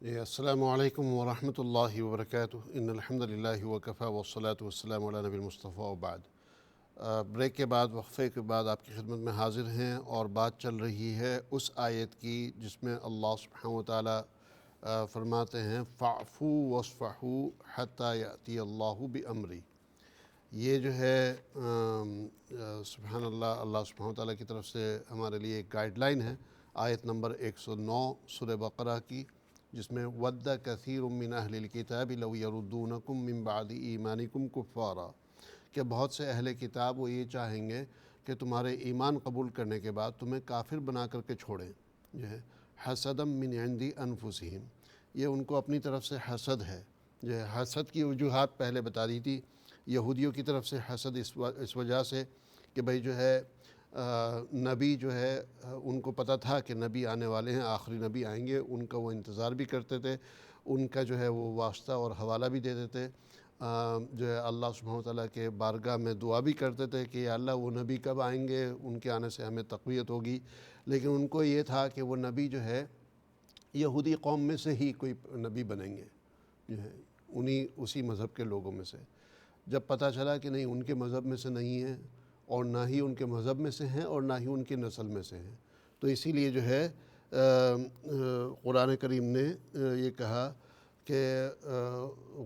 السلام علیکم ورحمۃ اللہ وبرکاتہ ان الحمد للہ وکفیٰ والصلاۃ والسلام علی نبی المصطفیٰ وبعد۔ بریک کے بعد، وقفے کے بعد آپ کی خدمت میں حاضر ہیں، اور بات چل رہی ہے اس آیت کی جس میں اللہ سبحانہ وتعالی فرماتے ہیں فَاعْفُوا وَاصْفَحُوا حَتَّى يَأْتِيَ اللَّهُ بِأَمْرِهِ۔ یہ جو ہے سبحان اللہ، اللہ سبحانہ وتعالی کی طرف سے ہمارے لیے ایک گائیڈ لائن ہے، آیت نمبر 109 سورہ بقرہ کی، جس میں وَدَّ كَثِيرٌ مِّنْ أَهْلِ الْكِتَابِ لَوْ يَرُدُّونَكُم مِّن بَعْدِ إِيمَانِكُمْ كُفَّارًا، کہ بہت سے اہل کتاب وہ یہ چاہیں گے کہ تمہارے ایمان قبول کرنے کے بعد تمہیں کافر بنا کر کے چھوڑیں، جو ہے حسدم من عندی انفسہم، یہ ان کو اپنی طرف سے حسد ہے۔ جو ہے حسد کی وجوہات پہلے بتا دی تھی، یہودیوں کی طرف سے حسد اس وجہ سے کہ بھئی جو ہے نبی جو ہے ان کو پتہ تھا کہ نبی آنے والے ہیں، آخری نبی آئیں گے، ان کا وہ انتظار بھی کرتے تھے، ان کا جو ہے وہ واسطہ اور حوالہ بھی دیتے تھے، جو ہے اللہ سبحانہ وتعالیٰ کے بارگاہ میں دعا بھی کرتے تھے کہ یا اللہ وہ نبی کب آئیں گے، ان کے آنے سے ہمیں تقویت ہوگی۔ لیکن ان کو یہ تھا کہ وہ نبی جو ہے یہودی قوم میں سے ہی کوئی نبی بنیں گے، جو ہے اسی مذہب کے لوگوں میں سے۔ جب پتہ چلا کہ نہیں، ان کے مذہب میں سے نہیں ہیں، اور نہ ہی ان کے مذہب میں سے ہیں، اور نہ ہی ان کی نسل میں سے ہیں، تو اسی لیے جو ہے قرآن کریم نے یہ کہا کہ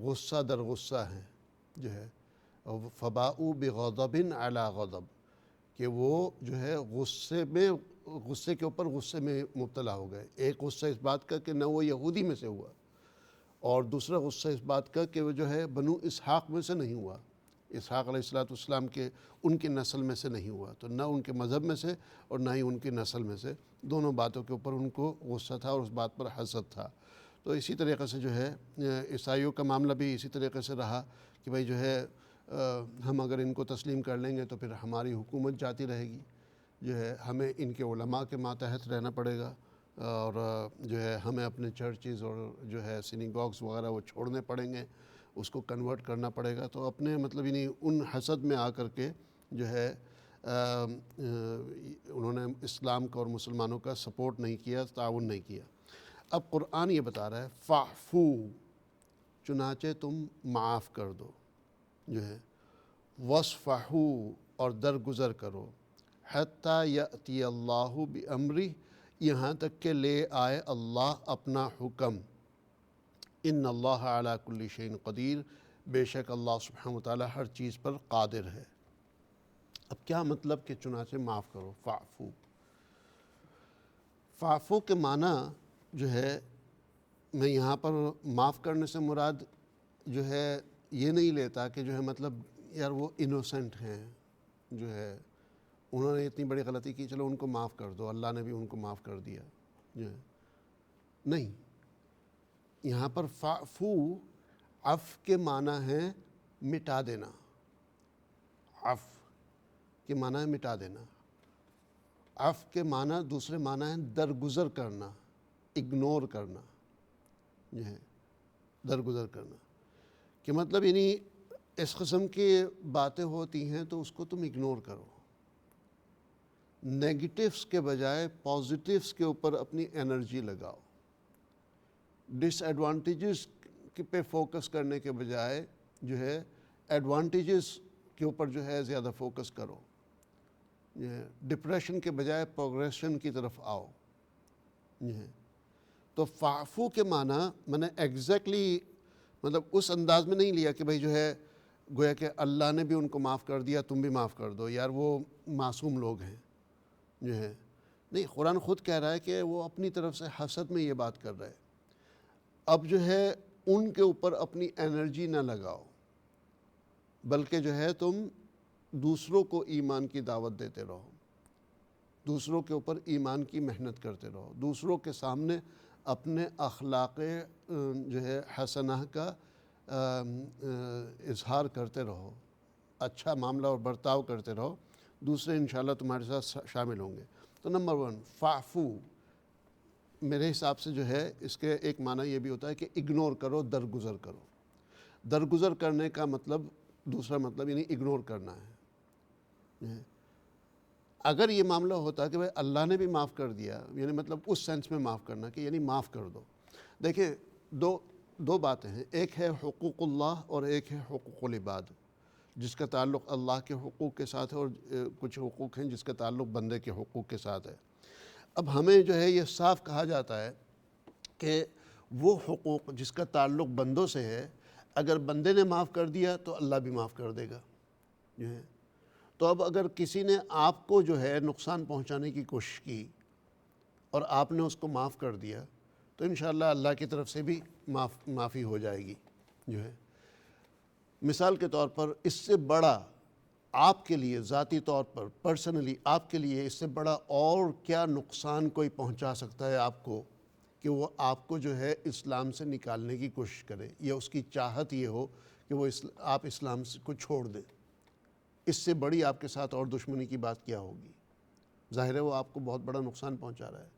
غصہ در غصہ ہیں، جو ہے فَبَاءُوا بِغَضَبٍ عَلَىٰ غَضَب، کہ وہ جو ہے غصے کے اوپر غصے میں مبتلا ہو گئے۔ ایک غصہ اس بات کا کہ نہ وہ یہودی میں سے ہوا، اور دوسرا غصہ اس بات کا کہ وہ جو ہے بنو اسحاق میں سے نہیں ہوا، اسحاق علیہ السلام کے ان کی نسل میں سے نہیں ہوا، تو نہ ان کے مذہب میں سے اور نہ ہی ان کی نسل میں سے، دونوں باتوں کے اوپر ان کو غصہ تھا اور اس بات پر حسد تھا۔ تو اسی طریقے سے جو ہے عیسائیوں کا معاملہ بھی اسی طریقے سے رہا کہ بھئی جو ہے ہم اگر ان کو تسلیم کر لیں گے تو پھر ہماری حکومت جاتی رہے گی، جو ہے ہمیں ان کے علماء کے ماتحت رہنا پڑے گا، اور جو ہے ہمیں اپنے چرچز اور جو ہے سینیگوگز وغیرہ وہ چھوڑنے پڑیں گے، اس کو کنورٹ کرنا پڑے گا۔ تو اپنے مطلب یعنی ان حسد میں آ کر کے جو ہے انہوں نے اسلام کا اور مسلمانوں کا سپورٹ نہیں کیا، تعاون نہیں کیا۔ اب قرآن یہ بتا رہا ہے فَاعْفُوا، چنانچہ تم معاف کر دو، جو ہے وَاصْفَحُوا، اور درگزر کرو، حَتَّى يَأْتِيَ اللَّهُ بِأَمْرِهِ، یہاں تک کہ لے آئے اللہ اپنا حکم۔ ان اللہ علی کل شیء قدیر، بے شک اللہ سبحانہ وتعالی ہر چیز پر قادر ہے۔ اب کیا مطلب کہ چنانچہ معاف کرو؟ فاعفو کے معنی جو ہے، میں یہاں پر معاف کرنے سے مراد جو ہے یہ نہیں لیتا کہ جو ہے مطلب یار وہ انوسنٹ ہیں، جو ہے انہوں نے اتنی بڑی غلطی کی، چلو ان کو معاف کر دو، اللہ نے بھی ان کو معاف کر دیا، جو ہے نہیں۔ یہاں پر فاعفو، عفو کے معنی ہے مٹا دینا، عفو کے معنی ہے مٹا دینا۔ عفو کے معنی دوسرے معنی ہے درگزر کرنا، اگنور کرنا، جو ہے درگزر کرنا، کہ مطلب یعنی اس قسم کی باتیں ہوتی ہیں تو اس کو تم اگنور کرو، نیگیٹیوز کے بجائے پازیٹیوز کے اوپر اپنی انرجی لگاؤ، ڈس ایڈوانٹیجز پہ فوکس کرنے کے بجائے جو ہے ایڈوانٹیجز کے اوپر جو ہے زیادہ فوکس کرو، جو ہے ڈپریشن کے بجائے پروگریشن کی طرف آؤ، جو ہے۔ تو فاعفو کے معنی میں نے ایگزیکٹلی مطلب اس انداز میں نہیں لیا کہ بھئی جو ہے گویا کہ اللہ نے بھی ان کو معاف کر دیا، تم بھی معاف کر دو، یار وہ معصوم لوگ ہیں، جو ہے نہیں۔ قرآن خود کہہ رہا ہے کہ وہ اپنی طرف سے حسد میں یہ بات کر رہے، اب جو ہے ان کے اوپر اپنی انرجی نہ لگاؤ، بلکہ جو ہے تم دوسروں کو ایمان کی دعوت دیتے رہو، دوسروں کے اوپر ایمان کی محنت کرتے رہو، دوسروں کے سامنے اپنے اخلاق جو ہے حسنہ کا اظہار کرتے رہو، اچھا معاملہ اور برتاؤ کرتے رہو، دوسرے انشاءاللہ تمہارے ساتھ شامل ہوں گے۔ تو نمبر 1 فاعفو میرے حساب سے جو ہے اس کے ایک معنی یہ بھی ہوتا ہے کہ اگنور کرو، درگزر کرو۔ درگزر کرنے کا مطلب دوسرا مطلب یعنی اگنور کرنا ہے۔ اگر یہ معاملہ ہوتا کہ بھئی اللہ نے بھی معاف کر دیا، یعنی مطلب اس سینس میں معاف کرنا کہ یعنی معاف کر دو۔ دیکھیں دو باتیں ہیں، ایک ہے حقوق اللہ اور ایک ہے حقوق العباد، جس کا تعلق اللہ کے حقوق کے ساتھ ہے، اور کچھ حقوق ہیں جس کا تعلق بندے کے حقوق کے ساتھ ہے۔ اب ہمیں جو ہے یہ صاف کہا جاتا ہے کہ وہ حقوق جس کا تعلق بندوں سے ہے، اگر بندے نے معاف کر دیا تو اللہ بھی معاف کر دے گا جو ہے۔ تو اب اگر کسی نے آپ کو جو ہے نقصان پہنچانے کی کوشش کی اور آپ نے اس کو معاف کر دیا تو انشاءاللہ اللہ کی طرف سے بھی معافی ہو جائے گی جو ہے۔ مثال کے طور پر اس سے بڑا آپ کے لیے ذاتی طور پر پرسنلی آپ کے لیے اس سے بڑا اور کیا نقصان کوئی پہنچا سکتا ہے آپ کو کہ وہ آپ کو جو ہے اسلام سے نکالنے کی کوشش کرے، یا اس کی چاہت یہ ہو کہ وہ آپ اسلام کو چھوڑ دیں۔ اس سے بڑی آپ کے ساتھ اور دشمنی کی بات کیا ہوگی؟ ظاہر ہے وہ آپ کو بہت بڑا نقصان پہنچا رہا ہے۔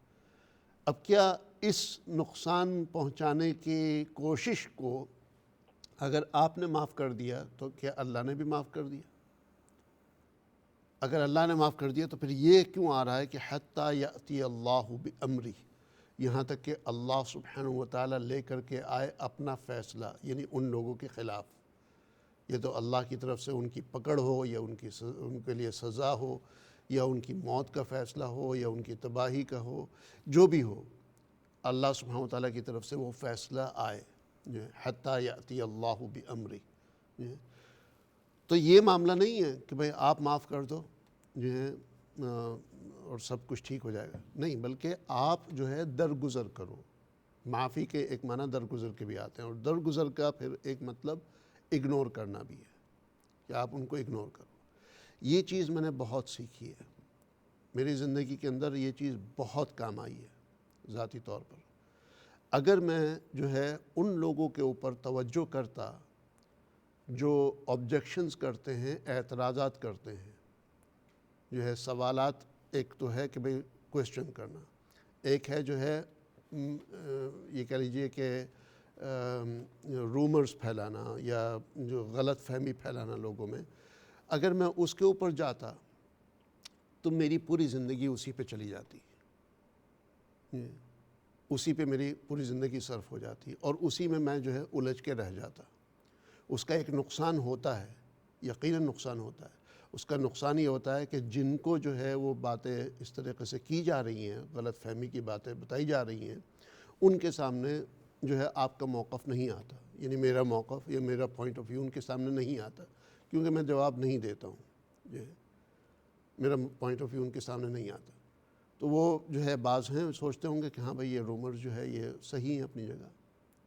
اب کیا اس نقصان پہنچانے کی کوشش کو اگر آپ نے معاف کر دیا تو کیا اللہ نے بھی معاف کر دیا؟ اگر اللہ نے معاف کر دیا تو پھر یہ کیوں آ رہا ہے کہ حتیٰ یأتی اللہ بامرہ، یہاں تک کہ اللہ سبحانہ وتعالیٰ لے کر کے آئے اپنا فیصلہ، یعنی ان لوگوں کے خلاف۔ یہ تو اللہ کی طرف سے ان کی پکڑ ہو، یا ان کے لیے سزا ہو، یا ان کی موت کا فیصلہ ہو، یا ان کی تباہی کا ہو، جو بھی ہو، اللہ سبحانہ وتعالیٰ کی طرف سے وہ فیصلہ آئے جو ہے حتیٰ یأتی اللہ بامرہ۔ تو یہ معاملہ نہیں ہے کہ بھئی آپ معاف کر دو جو ہے اور سب کچھ ٹھیک ہو جائے گا، نہیں، بلکہ آپ جو ہے درگزر کرو۔ معافی کے ایک معنی درگزر کے بھی آتے ہیں، اور درگزر کا پھر ایک مطلب اگنور کرنا بھی ہے کہ آپ ان کو اگنور کرو۔ یہ چیز میں نے بہت سیکھی ہے، میری زندگی کے اندر یہ چیز بہت کام آئی ہے ذاتی طور پر۔ اگر میں جو ہے ان لوگوں کے اوپر توجہ کرتا جو آبجیکشنز کرتے ہیں، اعتراضات کرتے ہیں، جو ہے سوالات، ایک تو ہے کہ بھئی کویسچن کرنا، ایک ہے جو ہے یہ کہہ لیجئے کہ رومرز پھیلانا یا جو غلط فہمی پھیلانا لوگوں میں، اگر میں اس کے اوپر جاتا تو میری پوری زندگی اسی پہ چلی جاتی، اسی پہ میری پوری زندگی صرف ہو جاتی، اور اسی میں جو ہے الجھ کے رہ جاتا۔ اس کا ایک نقصان ہوتا ہے، یقیناً نقصان ہوتا ہے۔ اس کا نقصان یہ ہوتا ہے کہ جن کو جو ہے وہ باتیں اس طریقے سے کی جا رہی ہیں، غلط فہمی کی باتیں بتائی جا رہی ہیں، ان کے سامنے جو ہے آپ کا موقف نہیں آتا، یعنی میرا موقف یا میرا پوائنٹ آف ویو ان کے سامنے نہیں آتا، کیونکہ میں جواب نہیں دیتا ہوں، جو ہے میرا پوائنٹ آف ویو ان کے سامنے نہیں آتا۔ تو وہ جو ہے بعض ہیں سوچتے ہوں گے کہ ہاں بھئی یہ رومر جو ہے یہ صحیح ہیں اپنی جگہ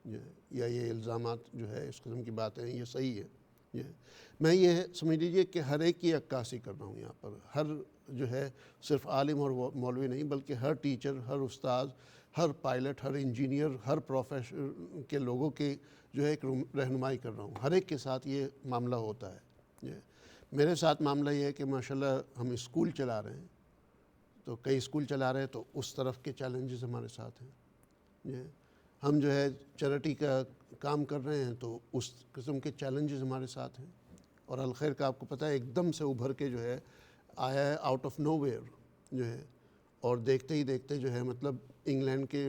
جو ہے، یا یہ الزامات جو ہے اس قسم کی باتیں ہیں یہ صحیح ہے جو ہے۔ میں یہ سمجھ لیجئے کہ ہر ایک کی عکاسی کر رہا ہوں یہاں پر، ہر جو ہے صرف عالم اور مولوی نہیں، بلکہ ہر ٹیچر، ہر استاد، ہر پائلٹ، ہر انجینئر، ہر پروفیشن کے لوگوں کی جو ہے ایک رہنمائی کر رہا ہوں۔ ہر ایک کے ساتھ یہ معاملہ ہوتا ہے جو ہے۔ میرے ساتھ معاملہ یہ ہے کہ ماشاءاللہ ہم اسکول چلا رہے ہیں، تو کئی اسکول چلا رہے ہیں تو اس طرف کے چیلنجز ہمارے ساتھ ہیں جو ہے۔ ہم جو ہے چیریٹی کا کام کر رہے ہیں تو اس قسم کے چیلنجز ہمارے ساتھ ہیں، اور الخیر کا آپ کو پتہ ہے ایک دم سے ابھر کے جو ہے آیا ہے آؤٹ آف نو ویئر جو ہے، اور دیکھتے ہی دیکھتے جو ہے مطلب انگلینڈ کے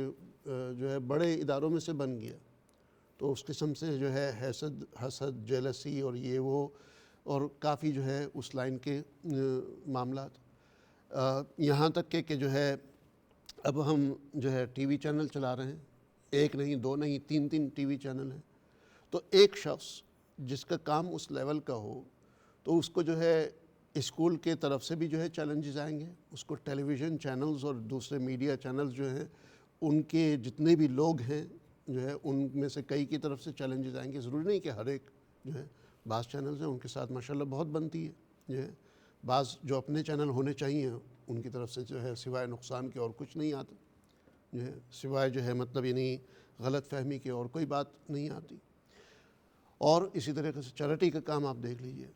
جو ہے بڑے اداروں میں سے بن گیا۔ تو اس قسم سے جو ہے حسد، جیلسی اور یہ وہ، اور کافی جو ہے اس لائن کے معاملات، یہاں تک کہ جو ہے اب ہم جو ہے ٹی وی چینل چلا رہے ہیں، ایک نہیں، دو نہیں، تین ٹی وی چینل ہیں۔ تو ایک شخص جس کا کام اس لیول کا ہو تو اس کو جو ہے اسکول کے طرف سے بھی جو ہے چیلنجز آئیں گے، اس کو ٹیلی ویژن چینلز اور دوسرے میڈیا چینلز جو ہیں ان کے جتنے بھی لوگ ہیں جو ہے ان میں سے کئی کی طرف سے چیلنجز آئیں گے۔ ضروری نہیں کہ ہر ایک جو ہے، بعض چینلز ہیں ان کے ساتھ ماشاءاللہ بہت بنتی ہے جو ہے، بعض جو اپنے چینل ہونے چاہیے ان کی طرف سے جو ہے سوائے نقصان کے اور کچھ نہیں آتا جو ہے، سوائے جو ہے مطلب یعنی غلط فہمی کے اور کوئی بات نہیں آتی۔ اور اسی طریقے سے چیریٹی کا کام آپ دیکھ لیجئے۔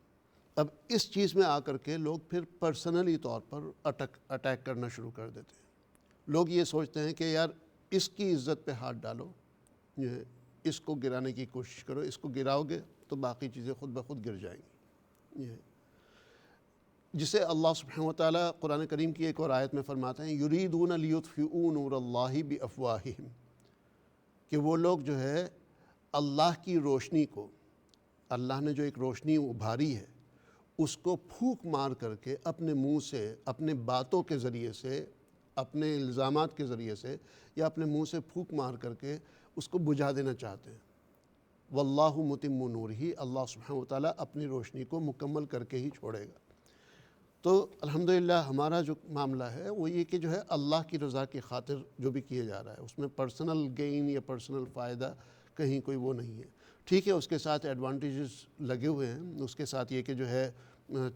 اب اس چیز میں آ کر کے لوگ پھر پرسنلی طور پر اٹیک کرنا شروع کر دیتے ہیں۔ لوگ یہ سوچتے ہیں کہ یار اس کی عزت پہ ہاتھ ڈالو جو ہے، اس کو گرانے کی کوشش کرو، اس کو گراؤ گے تو باقی چیزیں خود بخود گر جائیں گی یہ ہے، جسے اللہ سبحانہ وتعالیٰ قرآن کریم کی ایک اور آیت میں فرماتے ہیں یریدون لیطفئوا نور اللہ بافواہہم، کہ وہ لوگ جو ہے اللہ کی روشنی کو، اللہ نے جو ایک روشنی ابھاری ہے اس کو پھونک مار کر کے اپنے منہ سے، اپنے باتوں کے ذریعے سے، اپنے الزامات کے ذریعے سے یا اپنے منہ سے پھونک مار کر کے اس کو بجھا دینا چاہتے ہیں۔ واللہ متم نورہ، اللہ سبحانہ وتعالیٰ اپنی روشنی کو مکمل کر کے ہی چھوڑے گا۔ تو الحمدللہ ہمارا جو معاملہ ہے وہ یہ کہ جو ہے اللہ کی رضا کی خاطر جو بھی کیا جا رہا ہے اس میں پرسنل گین یا پرسنل فائدہ کہیں کوئی وہ نہیں ہے۔ ٹھیک ہے، اس کے ساتھ ایڈوانٹیجز لگے ہوئے ہیں، اس کے ساتھ یہ کہ جو ہے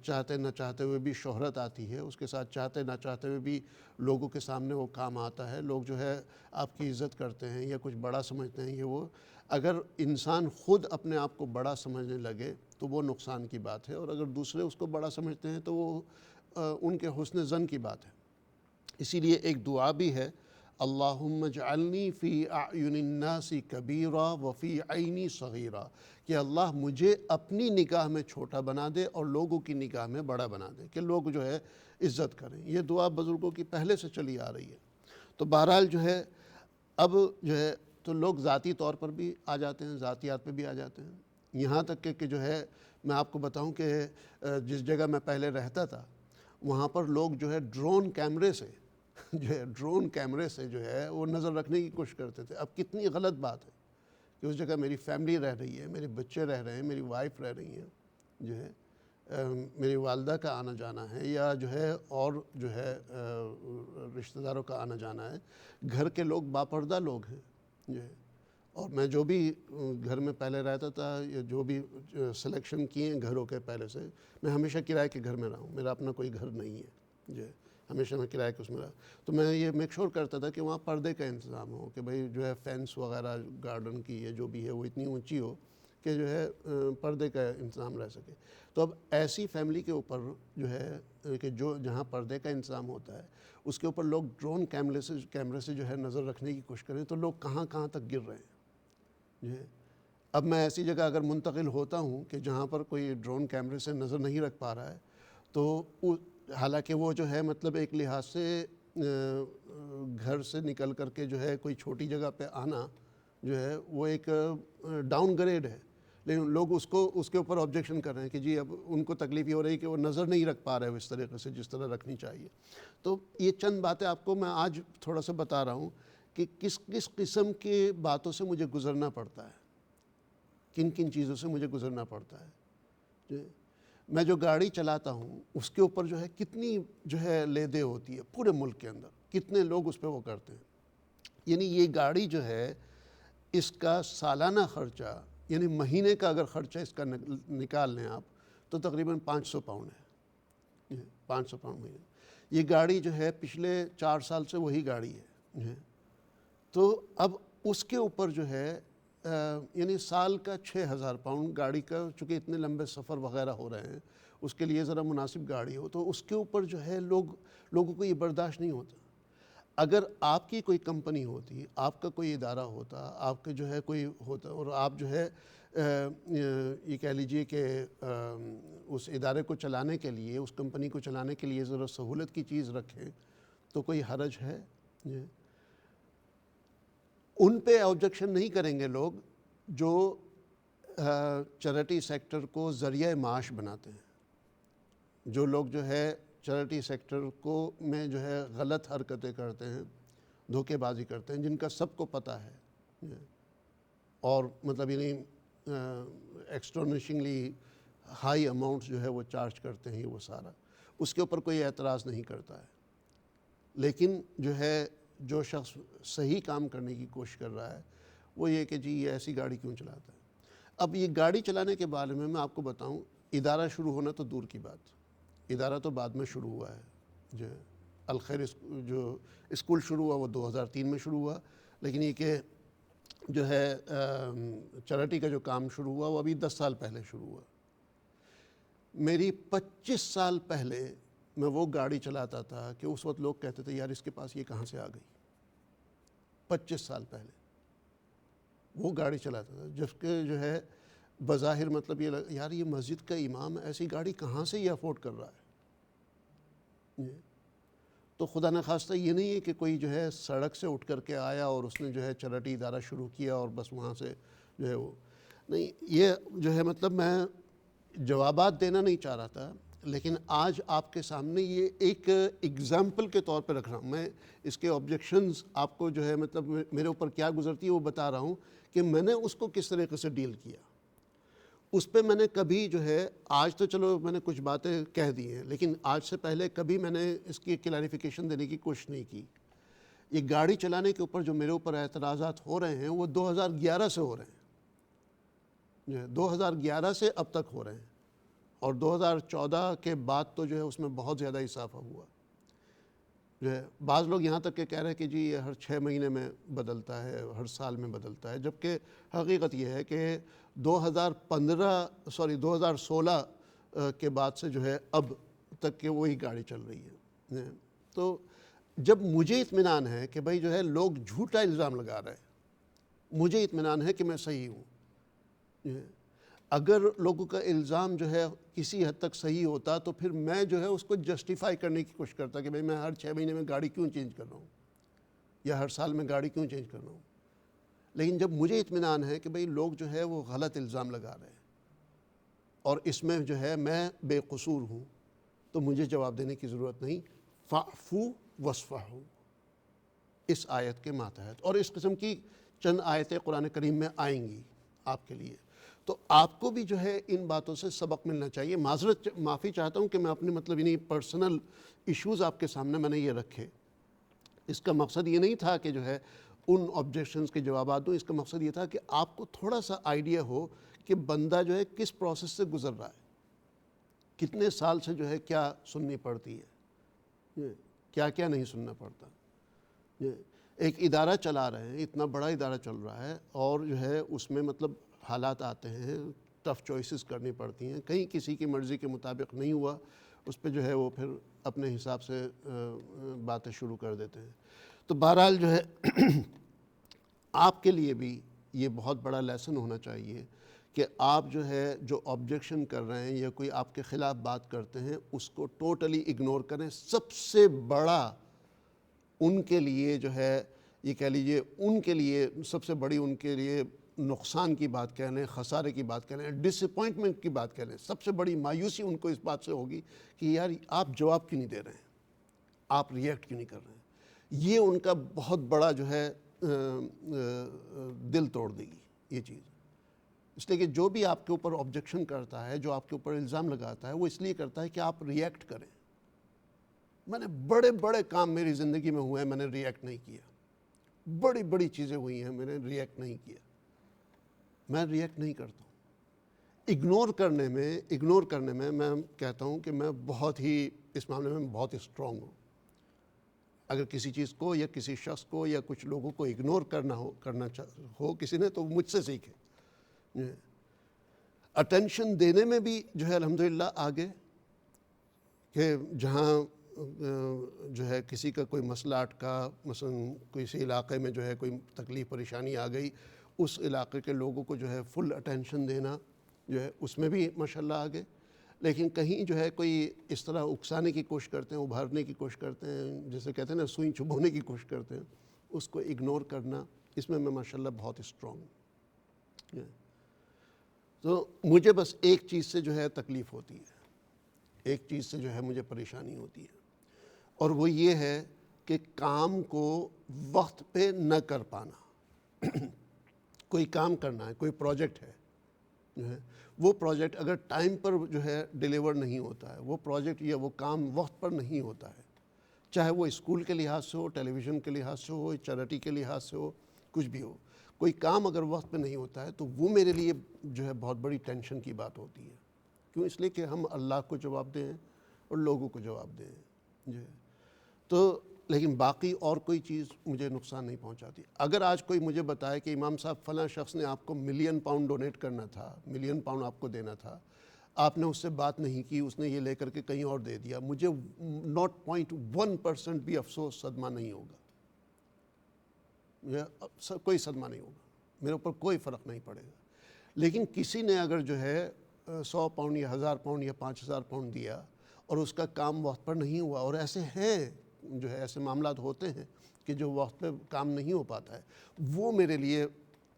چاہتے نہ چاہتے ہوئے بھی شہرت آتی ہے، اس کے ساتھ چاہتے نہ چاہتے ہوئے بھی لوگوں کے سامنے وہ کام آتا ہے، لوگ جو ہے آپ کی عزت کرتے ہیں یا کچھ بڑا سمجھتے ہیں۔ یہ وہ اگر انسان خود اپنے آپ کو بڑا سمجھنے لگے تو وہ نقصان کی بات ہے، اور اگر دوسرے اس کو بڑا سمجھتے ہیں تو وہ ان کے حسن ظن کی بات ہے۔ اسی لیے ایک دعا بھی ہے، اللہم اجعلنی فی اعین الناس کبیرا وفی عینی صغیرا، کہ اللہ مجھے اپنی نگاہ میں چھوٹا بنا دے اور لوگوں کی نگاہ میں بڑا بنا دے، کہ لوگ جو ہے عزت کریں۔ یہ دعا بزرگوں کی پہلے سے چلی آ رہی ہے۔ تو بہرحال جو ہے اب جو ہے تو لوگ ذاتی طور پر بھی آ جاتے ہیں، ذاتیات پہ بھی آ جاتے ہیں، یہاں تک کہ جو ہے میں آپ کو بتاؤں کہ جس جگہ میں پہلے رہتا تھا وہاں پر لوگ جو ہے ڈرون کیمرے سے جو ہے وہ نظر رکھنے کی کوشش کرتے تھے۔ اب کتنی غلط بات ہے کہ اس جگہ میری فیملی رہ رہی ہے، میرے بچے رہ رہے ہیں، میری وائف رہ رہی ہیں، جو ہے میری والدہ کا آنا جانا ہے، یا جو ہے اور جو ہے رشتہ داروں کا آنا جانا ہے، گھر کے لوگ باپردہ لوگ ہیں جو ہے۔ اور میں جو بھی گھر میں پہلے رہتا تھا یا جو بھی سلیکشن کیے ہیں گھروں کے پہلے سے، میں ہمیشہ کرائے کے گھر میں رہا ہوں، میرا اپنا کوئی گھر نہیں ہے جو ہے، ہمیشہ میں کرائے کے اس میں رہا۔ تو میں یہ میک شور کرتا تھا کہ وہاں پردے کا انتظام ہو، کہ بھئی جو ہے فینس وغیرہ گارڈن کی ہے جو بھی ہے وہ اتنی اونچی ہو کہ جو ہے پردے کا انتظام رہ سکے۔ تو اب ایسی فیملی کے اوپر جو ہے کہ جہاں پردے کا انتظام ہوتا ہے اس کے اوپر لوگ ڈرون کیمرے سے جو ہے نظر رکھنے کی کوشش کریں تو لوگ کہاں کہاں تک گر رہے ہیں جو ہے۔ اب میں ایسی جگہ اگر منتقل ہوتا ہوں کہ جہاں پر کوئی ڈرون کیمرے سے نظر نہیں رکھ پا رہا ہے، تو حالانکہ وہ جو ہے مطلب ایک لحاظ سے گھر سے نکل کر کے جو ہے کوئی چھوٹی جگہ پہ آنا جو ہے وہ ایک ڈاؤن گریڈ ہے، لیکن لوگ اس کے اوپر آبجیکشن کر رہے ہیں کہ جی اب ان کو تکلیف یہ ہو رہی ہے کہ وہ نظر نہیں رکھ پا رہے اس طریقے سے جس طرح رکھنی چاہیے۔ تو یہ چند باتیں آپ کو میں آج تھوڑا سا بتا رہا ہوں کہ کس قسم کی باتوں سے مجھے گزرنا پڑتا ہے، کن کن چیزوں سے مجھے گزرنا پڑتا ہے۔ میں جو گاڑی چلاتا ہوں اس کے اوپر جو ہے کتنی جو ہے لے دے ہوتی ہے پورے ملک کے اندر، کتنے لوگ اس پہ وہ کرتے ہیں۔ یعنی یہ گاڑی جو ہے اس کا سالانہ خرچہ، یعنی مہینے کا اگر خرچہ اس کا نکال لیں آپ تو تقریباً 500 پاؤنڈ ہے، 500 پاؤنڈ مہینے۔ یہ گاڑی جو ہے پچھلے 4 سال سے وہی گاڑی ہے، تو اب اس کے اوپر جو ہے یعنی سال کا 6000 پاؤنڈ گاڑی کا، چونکہ اتنے لمبے سفر وغیرہ ہو رہے ہیں اس کے لیے ذرا مناسب گاڑی ہو تو اس کے اوپر جو ہے لوگوں کو یہ برداشت نہیں ہوتا۔ اگر آپ کی کوئی کمپنی ہوتی، آپ کا کوئی ادارہ ہوتا، آپ کا جو ہے کوئی ہوتا اور آپ جو ہے یہ کہہ لیجئے کہ اس ادارے کو چلانے کے لیے، اس کمپنی کو چلانے کے لیے ذرا سہولت کی چیز رکھیں تو کوئی حرج ہے؟ ان پہ آبجیکشن نہیں کریں گے لوگ جو چیریٹی سیکٹر کو ذریعہ معاش بناتے ہیں، جو لوگ جو ہے چیریٹی سیکٹر کو میں جو ہے غلط حرکتیں کرتے ہیں، دھوکے بازی کرتے ہیں، جن کا سب کو پتہ ہے، اور مطلب یعنی ایکسٹرنیشنگلی ہائی اماؤنٹس جو ہے وہ چارج کرتے ہیں، وہ سارا اس کے اوپر کوئی اعتراض نہیں کرتا ہے۔ لیکن جو ہے جو شخص صحیح کام کرنے کی کوشش کر رہا ہے وہ یہ کہ جی یہ ایسی گاڑی کیوں چلاتا ہے۔ اب یہ گاڑی چلانے کے بارے میں آپ کو بتاؤں، ادارہ شروع ہونا تو دور کی بات، ادارہ تو بعد میں شروع ہوا ہے، جو الخیر جو اسکول شروع ہوا وہ 2003 میں شروع ہوا، لیکن یہ کہ جو ہے چیریٹی کا جو کام شروع ہوا وہ ابھی 10 سال پہلے شروع ہوا۔ میری 25 سال پہلے میں وہ گاڑی چلاتا تھا کہ اس وقت لوگ کہتے تھے یار اس کے پاس یہ کہاں سے آ گئی۔ 25 سال پہلے وہ گاڑی چلاتا تھا جس کے جو ہے بظاہر مطلب یہ یار یہ مسجد کا امام ایسی گاڑی کہاں سے یہ افورڈ کر رہا ہے۔ تو خدا نخواستہ یہ نہیں ہے کہ کوئی جو ہے سڑک سے اٹھ کر کے آیا اور اس نے جو ہے چریٹی ادارہ شروع کیا اور بس وہاں سے جو ہے وہ نہیں. یہ جو ہے مطلب میں جوابات دینا نہیں چاہ رہا تھا، لیکن آج آپ کے سامنے یہ ایک ایگزامپل کے طور پہ رکھ رہا ہوں. میں اس کے آبجیکشنز آپ کو جو ہے مطلب میرے اوپر کیا گزرتی ہے وہ بتا رہا ہوں کہ میں نے اس کو کس طریقے سے ڈیل کیا. اس پہ میں نے کبھی جو ہے، آج تو چلو میں نے کچھ باتیں کہہ دی ہیں، لیکن آج سے پہلے کبھی میں نے اس کی کلیریفیکیشن دینے کی کوشش نہیں کی. یہ گاڑی چلانے کے اوپر جو میرے اوپر اعتراضات ہو رہے ہیں وہ 2011 سے ہو رہے ہیں، 2011 سے اب تک ہو رہے ہیں، اور 2014 کے بعد تو جو ہے اس میں بہت زیادہ اضافہ ہوا. جو ہے بعض لوگ یہاں تک کہ کہہ رہے ہیں کہ جی یہ ہر 6 مہینے میں بدلتا ہے، ہر سال میں بدلتا ہے، جبکہ حقیقت یہ ہے کہ 2016 کے بعد سے جو ہے اب تک کہ وہی گاڑی چل رہی ہے. تو جب مجھے اطمینان ہے کہ بھائی جو ہے لوگ جھوٹا الزام لگا رہے ہیں، مجھے اطمینان ہے کہ میں صحیح ہوں. اگر لوگوں کا الزام جو ہے کسی حد تک صحیح ہوتا تو پھر میں جو ہے اس کو جسٹیفائی کرنے کی کوشش کرتا کہ بھئی میں ہر 6 مہینے میں گاڑی کیوں چینج کر رہا ہوں، یا ہر سال میں گاڑی کیوں چینج کر رہا ہوں. لیکن جب مجھے اطمینان ہے کہ بھئی لوگ جو ہے وہ غلط الزام لگا رہے ہیں اور اس میں جو ہے میں بے قصور ہوں، تو مجھے جواب دینے کی ضرورت نہیں. فاعفو واصفحوا اس آیت کے ماتحت، اور اس قسم کی چند آیتیں قرآن کریم میں آئیں گی آپ کے لیے. تو آپ کو بھی جو ہے ان باتوں سے سبق ملنا چاہیے. معافی چاہتا ہوں کہ میں اپنے مطلب انہیں پرسنل ایشوز آپ کے سامنے میں نے یہ رکھے. اس کا مقصد یہ نہیں تھا کہ جو ہے ان آبجیکشنز کے جوابات دوں، اس کا مقصد یہ تھا کہ آپ کو تھوڑا سا آئیڈیا ہو کہ بندہ جو ہے کس پروسیس سے گزر رہا ہے، کتنے سال سے جو ہے کیا سننی پڑتی ہے، کیا کیا نہیں سننا پڑتا. ایک ادارہ چلا رہے ہیں، اتنا بڑا ادارہ چل رہا ہے، اور جو ہے اس میں مطلب حالات آتے ہیں، ٹف چوائسز کرنی پڑتی ہیں، کہیں کسی کی مرضی کے مطابق نہیں ہوا، اس پہ جو ہے وہ پھر اپنے حساب سے باتیں شروع کر دیتے ہیں. تو بہرحال جو ہے آپ کے لیے بھی یہ بہت بڑا لیسن ہونا چاہیے کہ آپ جو ہے جو آبجیکشن کر رہے ہیں یا کوئی آپ کے خلاف بات کرتے ہیں اس کو ٹوٹلی اگنور کریں. سب سے بڑا ان کے لیے جو ہے یہ کہہ لیجئے ان کے لیے سب سے بڑی ان کے لیے نقصان کی بات کہہ لیں، خسارے کی بات کہہ لیں، ڈس اپوائنٹمنٹ کی بات کہہ لیں، سب سے بڑی مایوسی ان کو اس بات سے ہوگی کہ یار آپ جواب کیوں نہیں دے رہے ہیں، آپ ریئیکٹ کیوں نہیں کر رہے ہیں. یہ ان کا بہت بڑا جو ہے دل توڑ دے گی یہ چیز. اس لیے کہ جو بھی آپ کے اوپر آبجیکشن کرتا ہے، جو آپ کے اوپر الزام لگاتا ہے، وہ اس لیے کرتا ہے کہ آپ ریئیکٹ کریں. میں نے بڑے بڑے کام میری زندگی میں ہوئے ہیں، میں نے ریئیکٹ نہیں کیا. بڑی بڑی چیزیں ہوئی ہیں، میں نے ریئیکٹ نہیں کیا. میں ریئیکٹ نہیں کرتا ہوں. اگنور کرنے میں میں کہتا ہوں کہ میں بہت ہی اس معاملے میں بہت اسٹرانگ ہوں. اگر کسی چیز کو یا کسی شخص کو یا کچھ لوگوں کو اگنور کرنا ہو کسی نے تو مجھ سے سیکھے. اٹینشن دینے میں بھی جو ہے الحمدللہ آگے، کہ جہاں جو ہے کسی کا کوئی مسئلہ اٹکا، مثلا کسی علاقے میں جو ہے کوئی تکلیف پریشانی آ گئی، اس علاقے کے لوگوں کو جو ہے فل اٹینشن دینا جو ہے اس میں بھی ماشاءاللہ آگے. لیکن کہیں جو ہے کوئی اس طرح اکسانے کی کوشش کرتے ہیں، ابھارنے کی کوشش کرتے ہیں، جیسے کہتے ہیں نا سوئی چبھونے کی کوشش کرتے ہیں، اس کو اگنور کرنا، اس میں ماشاءاللہ بہت اسٹرانگ ہوں. تو مجھے بس ایک چیز سے جو ہے تکلیف ہوتی ہے، ایک چیز سے جو ہے مجھے پریشانی ہوتی ہے، اور وہ یہ ہے کہ کام کو وقت پہ نہ کر پانا. کوئی کام کرنا ہے، کوئی پروجیکٹ ہے جو ہے، وہ پروجیکٹ اگر ٹائم پر جو ہے ڈیلیور نہیں ہوتا ہے، وہ پروجیکٹ یا وہ کام وقت پر نہیں ہوتا ہے، چاہے وہ اسکول کے لحاظ سے ہو، ٹیلی ویژن کے لحاظ سے ہو، چیریٹی کے لحاظ سے ہو، کچھ بھی ہو، کوئی کام اگر وقت پہ نہیں ہوتا ہے تو وہ میرے لیے جو ہے بہت بڑی ٹینشن کی بات ہوتی ہے. کیوں؟ اس لیے کہ ہم اللہ کو جواب دیں اور لوگوں کو جواب دیں جو ہے. تو لیکن باقی اور کوئی چیز مجھے نقصان نہیں پہنچاتی. اگر آج کوئی مجھے بتائے کہ امام صاحب فلاں شخص نے آپ کو £1,000,000 ڈونیٹ کرنا تھا، £1,000,000 آپ کو دینا تھا، آپ نے اس سے بات نہیں کی، اس نے یہ لے کر کے کہیں اور دے دیا، مجھے 0.1% بھی افسوس صدمہ نہیں ہوگا، کوئی صدمہ نہیں ہوگا، میرے اوپر کوئی فرق نہیں پڑے گا. لیکن کسی نے اگر جو ہے £100 یا £1,000 یا £5,000 دیا اور اس کا کام وقت پر نہیں ہوا، اور ایسے ہیں جو ہے ایسے معاملات ہوتے ہیں کہ جو وقت پہ کام نہیں ہو پاتا ہے، وہ میرے لیے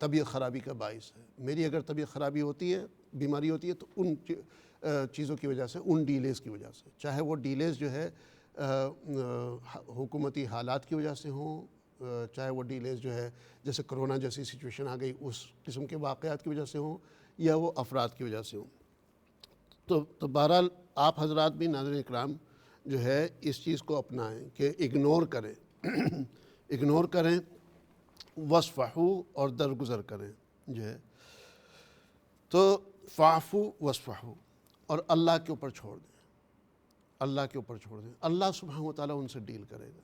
طبیعت خرابی کا باعث ہے۔ میری اگر طبیعت خرابی ہوتی ہے، بیماری ہوتی ہے، تو ان چیزوں کی وجہ سے، ان ڈیلیز کی وجہ سے، چاہے وہ ڈیلیز جو ہے حکومتی حالات کی وجہ سے ہوں، چاہے وہ ڈیلیز جو ہے جیسے کرونا جیسی سچویشن آ گئی اس قسم کے واقعات کی وجہ سے ہوں، یا وہ افراد کی وجہ سے ہوں۔ تو بہرحال آپ حضرات بھی ناظرین اکرام جو ہے اس چیز کو اپنائیں کہ اگنور کریں اگنور کریں، وصفحو اور درگزر کریں جو ہے۔ تو فاعفو وصفحو، اور اللہ کے اوپر چھوڑ دیں، اللہ کے اوپر چھوڑ دیں۔ اللہ سبحانہ و تعالیٰ ان سے ڈیل کرے گا،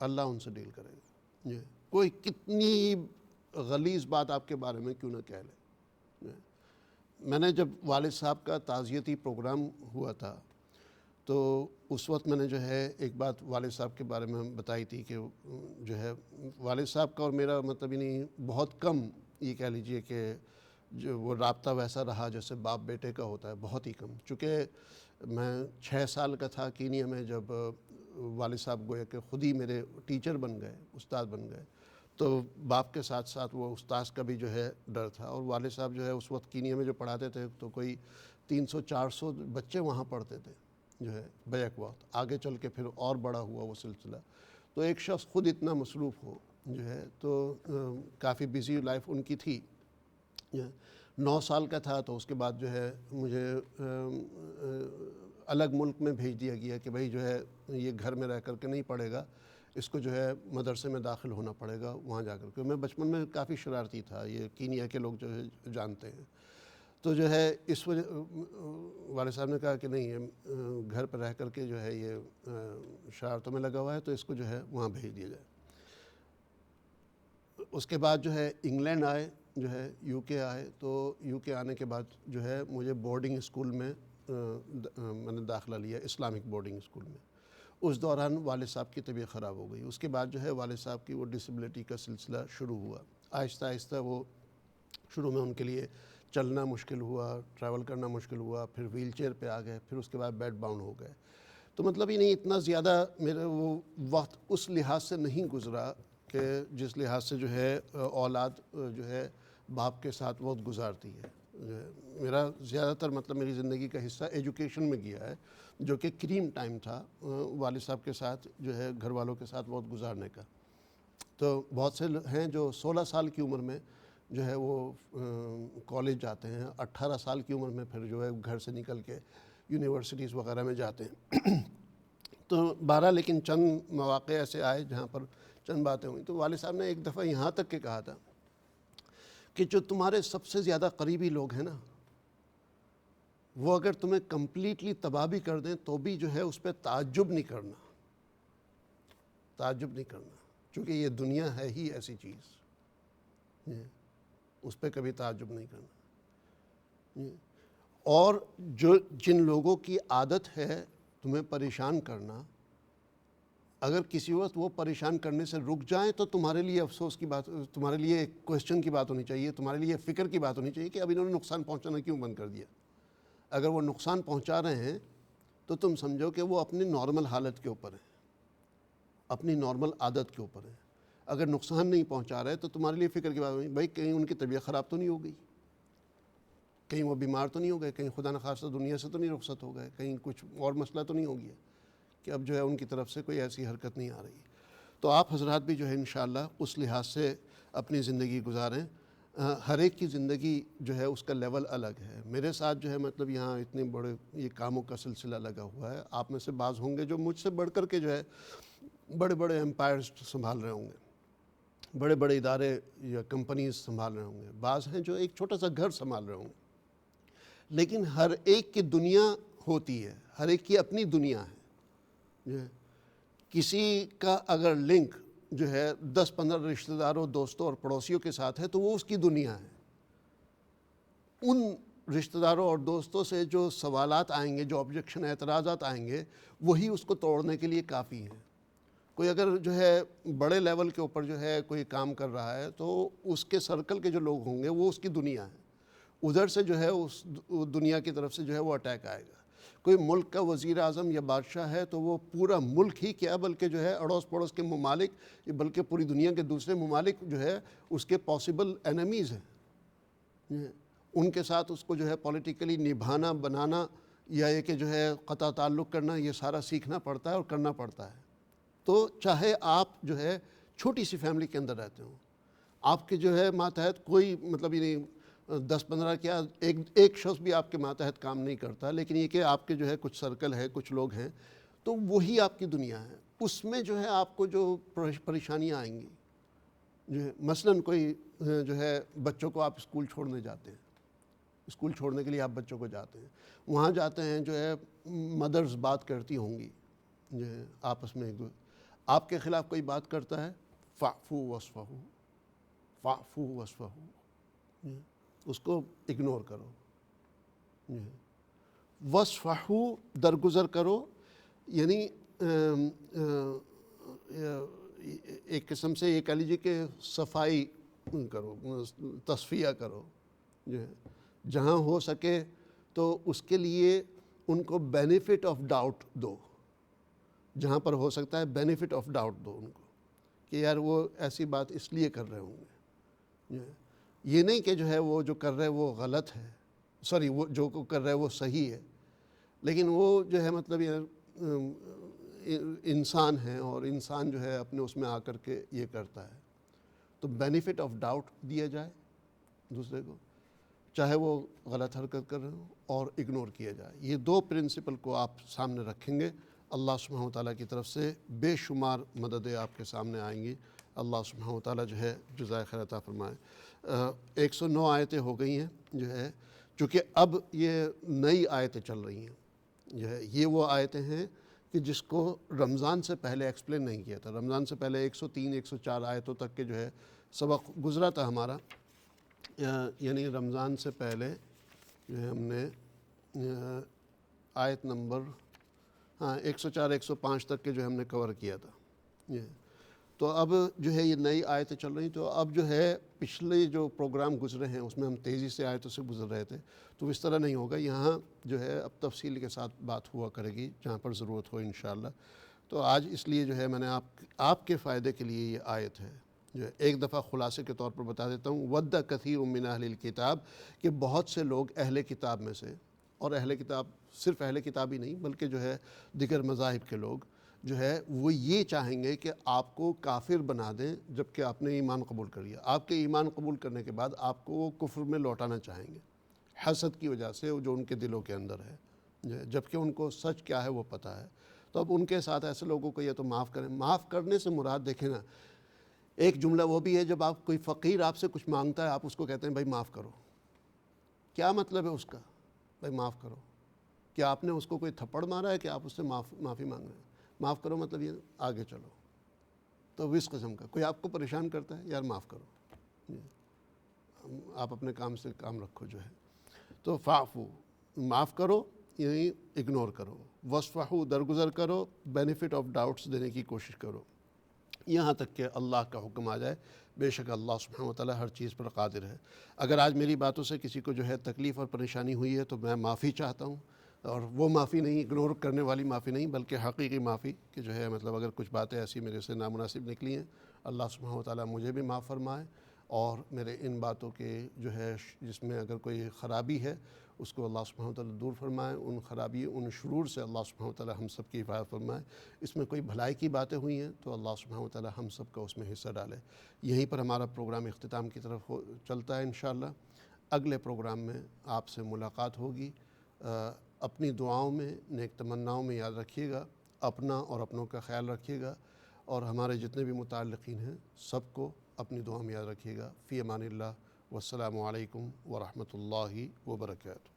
اللہ ان سے ڈیل کرے گا جی۔ کوئی کتنی غلیظ بات آپ کے بارے میں کیوں نہ کہہ لے۔ میں نے جب والد صاحب کا تعزیتی پروگرام ہوا تھا تو اس وقت میں نے جو ہے ایک بات والد صاحب کے بارے میں بتائی تھی کہ جو ہے والد صاحب کا اور میرا مطلب یعنی بہت کم، یہ کہہ لیجئے کہ جو وہ رابطہ ویسا رہا جیسے باپ بیٹے کا ہوتا ہے، بہت ہی کم۔ چونکہ میں 6 سال کا تھا کینیا میں جب والد صاحب گویا کہ خود ہی میرے ٹیچر بن گئے، استاد بن گئے، تو باپ کے ساتھ ساتھ وہ استاذ کا بھی جو ہے ڈر تھا۔ اور والد صاحب جو ہے اس وقت کینیا میں جو پڑھاتے تھے تو کوئی 300-400 بچے وہاں پڑھتے تھے جو ہے بیک وقت۔ آگے چل کے پھر اور بڑا ہوا وہ سلسلہ۔ تو ایک شخص خود اتنا مصروف ہو جو ہے تو کافی بیزی لائف ان کی تھی۔ 9 سال کا تھا تو اس کے بعد جو ہے مجھے الگ ملک میں بھیج دیا گیا کہ بھائی جو ہے یہ گھر میں رہ کر کے نہیں پڑھے گا، اس کو جو ہے مدرسے میں داخل ہونا پڑے گا وہاں جا کر کے۔ میں بچپن میں کافی شرارتی تھا، یہ کینیا کے لوگ جو ہے جانتے ہیں۔ تو جو ہے اس وجہ والد صاحب نے کہا کہ نہیں، یہ گھر پہ رہ کر کے جو ہے یہ شرارتوں میں لگا ہوا ہے تو اس کو جو ہے وہاں بھیج دیا جائے۔ اس کے بعد جو ہے انگلینڈ آئے، جو ہے یو کے آئے، تو یو کے آنے کے بعد جو ہے مجھے بورڈنگ اسکول میں میں نے داخلہ لیا، اسلامک بورڈنگ اسکول میں۔ اس دوران والد صاحب کی طبیعت خراب ہو گئی۔ اس کے بعد جو ہے والد صاحب کی وہ ڈسیبلٹی کا سلسلہ شروع ہوا۔ آہستہ آہستہ وہ شروع میں ان کے لیے چلنا مشکل ہوا، ٹریول کرنا مشکل ہوا، پھر ویل چیئر پہ آ گئے، پھر اس کے بعد بیڈ باؤنڈ ہو گئے۔ تو مطلب ہی نہیں اتنا زیادہ میرا وہ وقت اس لحاظ سے نہیں گزرا کہ جس لحاظ سے جو ہے اولاد جو ہے باپ کے ساتھ وقت گزارتی ہے۔ میرا زیادہ تر مطلب میری زندگی کا حصہ ایجوکیشن میں گیا ہے، جو کہ کریم ٹائم تھا والد صاحب کے ساتھ جو ہے گھر والوں کے ساتھ وقت گزارنے کا۔ تو بہت سے ہیں جو 16 سال کی عمر میں جو ہے وہ کالج جاتے ہیں، 18 سال کی عمر میں پھر جو ہے گھر سے نکل کے یونیورسٹیز وغیرہ میں جاتے ہیں۔ تو 12 لیکن چند مواقع ایسے آئے جہاں پر چند باتیں ہوئیں۔ تو والد صاحب نے ایک دفعہ یہاں تک کہ کہا تھا کہ جو تمہارے سب سے زیادہ قریبی لوگ ہیں نا، وہ اگر تمہیں کمپلیٹلی تباہ بھی کر دیں تو بھی جو ہے اس پہ تعجب نہیں کرنا، تعجب نہیں کرنا، چونکہ یہ دنیا ہے ہی ایسی چیز، اس پہ کبھی تعجب نہیں کرنا۔ اور جن لوگوں کی عادت ہے تمہیں پریشان کرنا، اگر کسی وقت وہ پریشان کرنے سے رک جائیں تو تمہارے لیے افسوس کی بات، تمہارے لیے ایک کوسچن کی بات ہونی چاہیے، تمہارے لیے فکر کی بات ہونی چاہیے کہ اب انہوں نے نقصان پہنچانا کیوں بند کر دیا۔ اگر وہ نقصان پہنچا رہے ہیں تو تم سمجھو کہ وہ اپنی نارمل حالت کے اوپر ہیں، اپنی نارمل عادت کے اوپر ہیں۔ اگر نقصان نہیں پہنچا رہے تو تمہارے لیے فکر کی بات ہونی، بھائی کہیں ان کی طبیعت خراب تو نہیں ہو گئی، کہیں وہ بیمار تو نہیں ہو گئے، کہیں خدا نخواستہ دنیا سے تو نہیں رخصت ہو گئے، کہیں کچھ اور مسئلہ تو نہیں ہو گیا کہ اب جو ہے ان کی طرف سے کوئی ایسی حرکت نہیں آ رہی۔ تو آپ حضرات بھی جو ہے انشاءاللہ اس لحاظ سے اپنی زندگی گزاریں۔ ہر ایک کی زندگی جو ہے اس کا لیول الگ ہے۔ میرے ساتھ جو ہے مطلب یہاں اتنے بڑے یہ کاموں کا سلسلہ لگا ہوا ہے، آپ میں سے بعض ہوں گے جو مجھ سے بڑھ کر کے جو ہے بڑے بڑے امپائرز سنبھال رہے ہوں گے، بڑے بڑے ادارے یا کمپنیز سنبھال رہے ہوں گے، بعض ہیں جو ایک چھوٹا سا گھر سنبھال رہے ہوں گے۔ لیکن ہر ایک کی دنیا ہوتی ہے، ہر ایک کی اپنی دنیا ہے۔ کسی کا اگر لنک جو ہے 10-15 رشتہ داروں، دوستوں اور پڑوسیوں کے ساتھ ہے تو وہ اس کی دنیا ہے۔ ان رشتہ داروں اور دوستوں سے جو سوالات آئیں گے، جو آبجیکشن اعتراضات آئیں گے، وہی اس کو توڑنے کے لیے کافی ہیں۔ کوئی اگر جو ہے بڑے لیول کے اوپر جو ہے کوئی کام کر رہا ہے تو اس کے سرکل کے جو لوگ ہوں گے وہ اس کی دنیا ہے، ادھر سے جو ہے اس دنیا کی طرف سے جو ہے وہ اٹیک آئے گا۔ کوئی ملک کا وزیر اعظم یا بادشاہ ہے تو وہ پورا ملک ہی کیا بلکہ جو ہے اڑوس پڑوس کے ممالک بلکہ پوری دنیا کے دوسرے ممالک جو ہے اس کے پاسبل اینیمیز ہیں، ان کے ساتھ اس کو جو ہے پولیٹیکلی نبھانا بنانا یا یہ کہ جو ہے قطع تعلق کرنا، یہ سارا سیکھنا پڑتا ہے اور کرنا پڑتا ہے۔ تو چاہے آپ جو ہے چھوٹی سی فیملی کے اندر رہتے ہوں، آپ کے جو ہے ماتحت کوئی مطلب یہ نہیں 10-15 کیا ایک شخص بھی آپ کے ماتحت کام نہیں کرتا، لیکن یہ کہ آپ کے جو ہے کچھ سرکل ہے، کچھ لوگ ہیں، تو وہی آپ کی دنیا ہے۔ اس میں جو ہے آپ کو جو پریشانیاں آئیں گی، جو ہے مثلاً کوئی جو ہے بچوں کو آپ اسکول چھوڑنے جاتے ہیں، اسکول چھوڑنے کے لیے آپ بچوں کو جاتے ہیں، وہاں جاتے ہیں جو ہے مدرز بات کرتی ہوں گی جو ہے آپس میں، آپ کے خلاف کوئی بات کرتا ہے، فاعفو وصفحو، فاعفو وصفحو، اس کو اگنور کرو، وصفحو درگزر کرو، یعنی ایک قسم سے یہ کہہ لیجیے کہ صفائی کرو، تصفیہ کرو، جو ہے جہاں ہو سکے تو اس کے لیے ان کو بینیفٹ آف ڈاؤٹ دو، جہاں پر ہو سکتا ہے بینیفٹ آف ڈاؤٹ دو ان کو کہ یار وہ ایسی بات اس لیے کر رہے ہوں گے، یہ نہیں کہ جو ہے وہ جو کر رہے وہ غلط ہے، سوری وہ جو کر رہے وہ صحیح ہے، لیکن وہ جو ہے مطلب یہ انسان ہے اور انسان جو ہے اپنے اس میں آ کر کے یہ کرتا ہے، تو بینیفٹ آف ڈاؤٹ دیا جائے دوسرے کو، چاہے وہ غلط حرکت کر رہے ہوں، اور اگنور کیا جائے۔ یہ دو پرنسپل کو آپ سامنے رکھیں گے، اللہ سبحانہ وتعالیٰ کی طرف سے بے شمار مددیں آپ کے سامنے آئیں گی۔ اللہ سبحانہ وتعالیٰ جو ہے جزائے خیر عطا فرمائے۔ 109 آیتیں ہو گئی ہیں جو ہے، چونکہ اب یہ نئی آیتیں چل رہی ہیں، جو ہے یہ وہ آیتیں ہیں کہ جس کو رمضان سے پہلے ایکسپلین نہیں کیا تھا۔ رمضان سے پہلے 103 104 آیتوں تک کے جو ہے سبق گزرا تھا ہمارا، یعنی رمضان سے پہلے جو ہے ہم نے آیت نمبر 104 105 تک کے جو ہم نے کور کیا تھا۔ تو اب جو ہے یہ نئی آیتیں چل رہی، تو اب جو ہے پچھلے جو پروگرام گزرے ہیں اس میں ہم تیزی سے آیتوں سے گزر رہے تھے، تو اس طرح نہیں ہوگا، یہاں جو ہے اب تفصیل کے ساتھ بات ہوا کرے گی جہاں پر ضرورت ہو انشاءاللہ۔ تو آج اس لیے جو ہے میں نے آپ کے فائدے کے لیے یہ آیت ہے جو ہے ایک دفعہ خلاصے کے طور پر بتا دیتا ہوں۔ ود کثیر من اہل الکتاب، کہ بہت سے لوگ اہل کتاب میں سے، اور اہل کتاب صرف اہل کتاب ہی نہیں بلکہ جو ہے دیگر مذاہب کے لوگ جو ہے وہ یہ چاہیں گے کہ آپ کو کافر بنا دیں جبکہ آپ نے ایمان قبول کر لیا، آپ کے ایمان قبول کرنے کے بعد آپ کو وہ کفر میں لوٹانا چاہیں گے حسد کی وجہ سے جو ان کے دلوں کے اندر ہے، جبکہ ان کو سچ کیا ہے وہ پتہ ہے۔ تو اب ان کے ساتھ ایسے لوگوں کو یہ تو معاف کریں۔ معاف کرنے سے مراد دیکھیں نا، ایک جملہ وہ بھی ہے جب آپ کوئی فقیر آپ سے کچھ مانگتا ہے آپ اس کو کہتے ہیں بھائی معاف کرو، کیا مطلب ہے اس کا؟ بھائی معاف کرو، کیا آپ نے اس کو کوئی تھپڑ مارا ہے کہ آپ اس سے معافی مانگ رہے ہیں؟ معاف کرو مطلب یہ آگے چلو۔ تو اس قسم کا کوئی آپ کو پریشان کرتا ہے، یار معاف کرو، آپ اپنے کام سے کام رکھو جو ہے۔ تو فاعفو، معاف کرو یعنی اگنور کرو، وصفحو درگزر کرو، بینیفٹ آف ڈاؤٹس دینے کی کوشش کرو، یہاں تک کہ اللہ کا حکم آ جائے۔ بے شک اللہ سبحانہ وتعالیٰ ہر چیز پر قادر ہے۔ اگر آج میری باتوں سے کسی کو جو ہے تکلیف اور پریشانی ہوئی ہے تو میں معافی چاہتا ہوں، اور وہ معافی نہیں اگنور کرنے والی معافی نہیں بلکہ حقیقی معافی، کہ جو ہے مطلب اگر کچھ باتیں ایسی میرے سے نامناسب نکلی ہیں، اللہ سبحانہ وتعالیٰ مجھے بھی معاف فرمائے، اور میرے ان باتوں کے جو ہے جس میں اگر کوئی خرابی ہے اس کو اللہ سبحانہ وتعالیٰ دور فرمائے، ان خرابی ان شرور سے اللہ سبحانہ وتعالیٰ ہم سب کی حفاظت فرمائے۔ اس میں کوئی بھلائی کی باتیں ہوئی ہیں تو اللہ سبحانہ وتعالیٰ ہم سب کا اس میں حصہ ڈالے۔ یہیں پر ہمارا پروگرام اختتام کی طرف چلتا ہے انشاءاللہ۔ اگلے پروگرام میں آپ سے ملاقات ہوگی۔ اپنی دعاؤں میں، نیک تمناؤں میں یاد رکھیے گا، اپنا اور اپنوں کا خیال رکھیے گا، اور ہمارے جتنے بھی متعلقین ہیں سب کو اپنی دعاؤں میں یاد رکھیے گا۔ فی امان اللہ، والسلام علیکم ورحمۃ اللہ وبرکاتہ۔